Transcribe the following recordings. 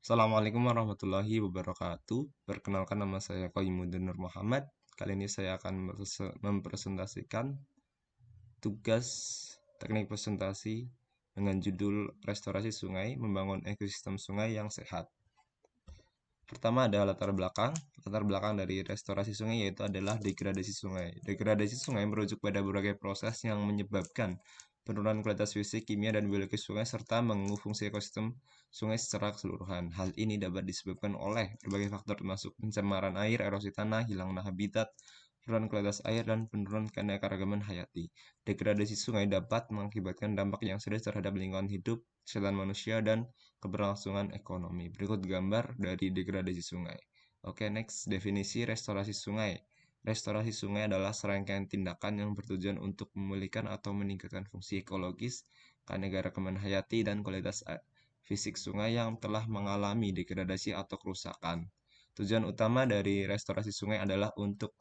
Assalamualaikum warahmatullahi wabarakatuh. Perkenalkan nama saya Qoimuddin Nur Muhammad. Kali ini saya akan mempresentasikan tugas teknik presentasi dengan judul Restorasi Sungai, Membangun Ekosistem Sungai yang Sehat. Pertama ada latar belakang. Latar belakang dari restorasi sungai yaitu adalah degradasi sungai. Degradasi sungai merujuk pada berbagai proses yang menyebabkan penurunan kualitas fisik, kimia, dan biologis sungai serta mengganggu fungsi ekosistem sungai secara keseluruhan. Hal ini dapat disebabkan oleh berbagai faktor termasuk pencemaran air, erosi tanah, hilangnya habitat, penurunan kualitas air, dan penurunan keanekaragaman hayati. Degradasi sungai dapat mengakibatkan dampak yang serius terhadap lingkungan hidup, kesehatan manusia, dan keberlangsungan ekonomi. Berikut gambar dari degradasi sungai. Oke, next. Definisi restorasi sungai. Restorasi sungai adalah serangkaian tindakan yang bertujuan untuk memulihkan atau meningkatkan fungsi ekologis, keanekaragaman hayati, dan kualitas fisik sungai yang telah mengalami degradasi atau kerusakan. Tujuan utama dari restorasi sungai adalah untuk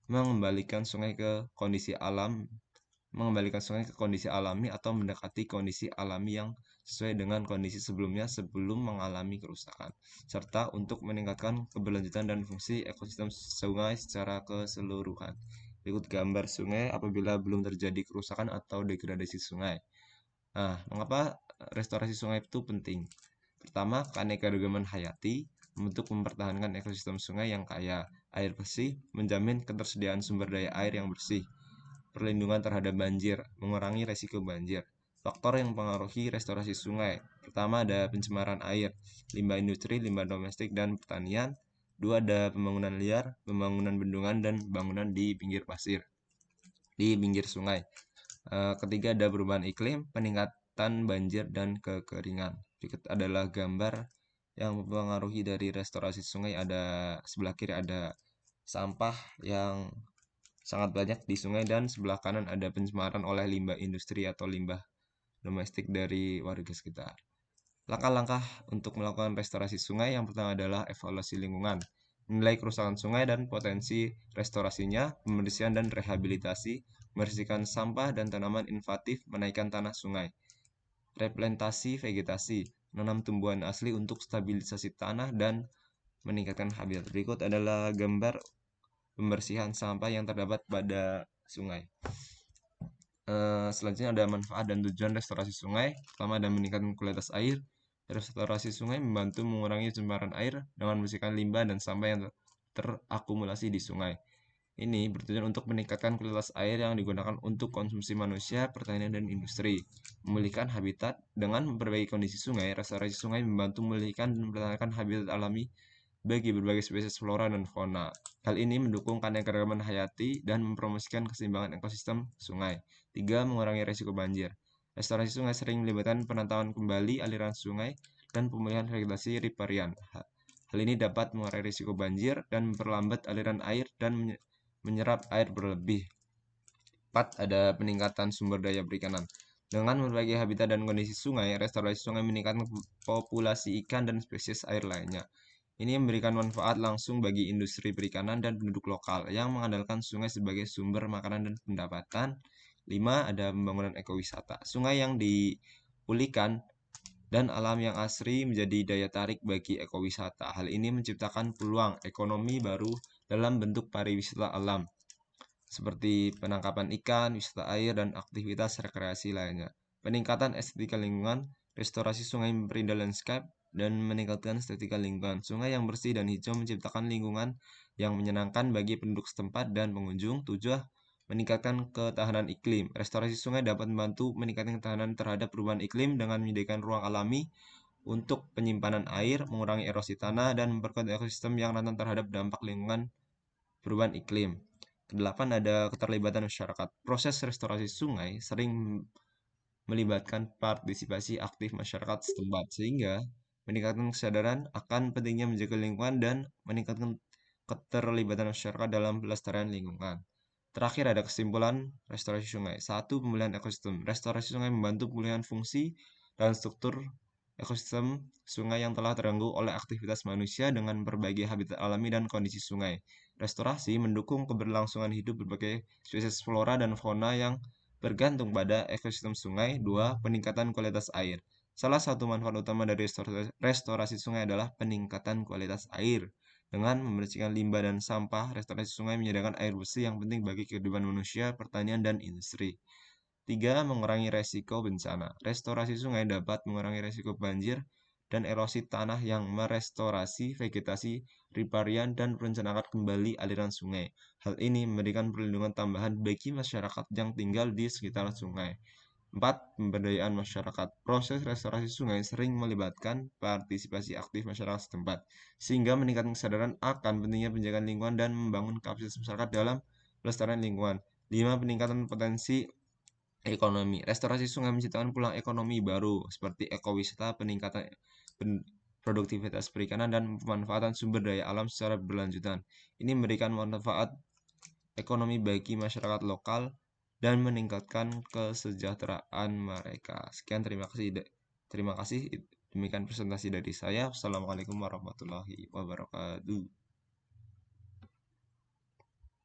mengembalikan sungai ke kondisi alam, mengembalikan sungai ke kondisi alami atau mendekati kondisi alami yang sesuai dengan kondisi sebelumnya sebelum mengalami kerusakan, serta untuk meningkatkan keberlanjutan dan fungsi ekosistem sungai secara keseluruhan. Berikut gambar sungai apabila belum terjadi kerusakan atau degradasi sungai. Nah, mengapa restorasi sungai itu penting? Pertama, keanekaragaman hayati untuk mempertahankan ekosistem sungai yang kaya air bersih, menjamin ketersediaan sumber daya air yang bersih, perlindungan terhadap banjir, mengurangi resiko banjir. Faktor yang mempengaruhi restorasi sungai. Pertama ada pencemaran air, limbah industri, limbah domestik, dan pertanian. Dua ada pembangunan liar, pembangunan bendungan, dan bangunan di pinggir pasir, di pinggir sungai. Ketiga ada perubahan iklim, peningkatan banjir, dan kekeringan. Berikut adalah gambar yang mempengaruhi dari restorasi sungai. Ada sebelah kiri ada sampah yang sangat banyak di sungai dan sebelah kanan ada pencemaran oleh limbah industri atau limbah domestik dari warga sekitar. Langkah-langkah untuk melakukan restorasi sungai yang pertama adalah evaluasi lingkungan, menilai kerusakan sungai dan potensi restorasinya, pembersihan dan rehabilitasi, membersihkan sampah dan tanaman invasif, menaikkan tanah sungai, replantasi vegetasi, menanam tumbuhan asli untuk stabilisasi tanah dan meningkatkan habitat. Berikut adalah gambar pembersihan sampah yang terdapat pada sungai. Selanjutnya ada manfaat dan tujuan restorasi sungai. Pertama ada meningkatkan kualitas air. Restorasi sungai membantu mengurangi pencemaran air dengan membersihkan limbah dan sampah yang terakumulasi di sungai. Ini bertujuan untuk meningkatkan kualitas air yang digunakan untuk konsumsi manusia, pertanian, dan industri. Memulihkan habitat dengan memperbaiki kondisi sungai. Restorasi sungai membantu memulihkan dan mempertahankan habitat alami bagi berbagai spesies flora dan fauna. Hal ini mendukung keanekaragaman hayati dan mempromosikan keseimbangan ekosistem sungai. 3. Mengurangi risiko banjir. Restorasi sungai sering melibatkan penataan kembali aliran sungai dan pemulihan vegetasi riparian. Hal ini dapat mengurangi risiko banjir dan memperlambat aliran air dan menyerap air berlebih. 4. Ada peningkatan sumber daya perikanan. Dengan memperbaiki habitat dan kondisi sungai, restorasi sungai meningkatkan populasi ikan dan spesies air lainnya. Ini memberikan manfaat langsung bagi industri perikanan dan penduduk lokal yang mengandalkan sungai sebagai sumber makanan dan pendapatan. 5. Ada pembangunan ekowisata. Sungai yang dipulihkan dan alam yang asri menjadi daya tarik bagi ekowisata. Hal ini menciptakan peluang ekonomi baru dalam bentuk pariwisata alam, seperti penangkapan ikan, wisata air, dan aktivitas rekreasi lainnya. Peningkatan estetika lingkungan, restorasi sungai memperindah landscape, dan meningkatkan estetika lingkungan. Sungai yang bersih dan hijau menciptakan lingkungan yang menyenangkan bagi penduduk setempat dan pengunjung. 7. Meningkatkan ketahanan iklim. Restorasi sungai dapat membantu meningkatkan ketahanan terhadap perubahan iklim dengan menyediakan ruang alami untuk penyimpanan air, mengurangi erosi tanah, dan memperkuat ekosistem yang rentan terhadap dampak lingkungan perubahan iklim. Kedelapan ada keterlibatan masyarakat. Proses restorasi sungai sering melibatkan partisipasi aktif masyarakat setempat, sehingga meningkatkan kesadaran akan pentingnya menjaga lingkungan dan meningkatkan keterlibatan masyarakat dalam pelestarian lingkungan. Terakhir ada kesimpulan restorasi sungai. 1. Pemulihan ekosistem. Restorasi sungai membantu pemulihan fungsi dan struktur ekosistem sungai yang telah terganggu oleh aktivitas manusia dengan memperbaiki habitat alami dan kondisi sungai. Restorasi mendukung keberlangsungan hidup berbagai spesies flora dan fauna yang bergantung pada ekosistem sungai. 2. Peningkatan kualitas air. Salah satu manfaat utama dari restorasi sungai adalah peningkatan kualitas air. Dengan membersihkan limbah dan sampah, restorasi sungai menyediakan air bersih yang penting bagi kehidupan manusia, pertanian, dan industri. 3. Mengurangi resiko bencana. Restorasi sungai dapat mengurangi resiko banjir dan erosi tanah yang merestorasi vegetasi, riparian, dan merencanakan kembali aliran sungai. Hal ini memberikan perlindungan tambahan bagi masyarakat yang tinggal di sekitar sungai. 4. Pemberdayaan masyarakat. Proses restorasi sungai sering melibatkan partisipasi aktif masyarakat setempat, sehingga meningkatkan kesadaran akan pentingnya penjagaan lingkungan dan membangun kapasitas masyarakat dalam pelestarian lingkungan. 5. Peningkatan potensi ekonomi. Restorasi sungai menciptakan peluang ekonomi baru seperti ekowisata, peningkatan produktivitas perikanan, dan pemanfaatan sumber daya alam secara berlanjutan. Ini memberikan manfaat ekonomi bagi masyarakat lokal dan meningkatkan kesejahteraan mereka. Sekian, terima kasih. Terima kasih. Demikian presentasi dari saya. Wassalamualaikum warahmatullahi wabarakatuh.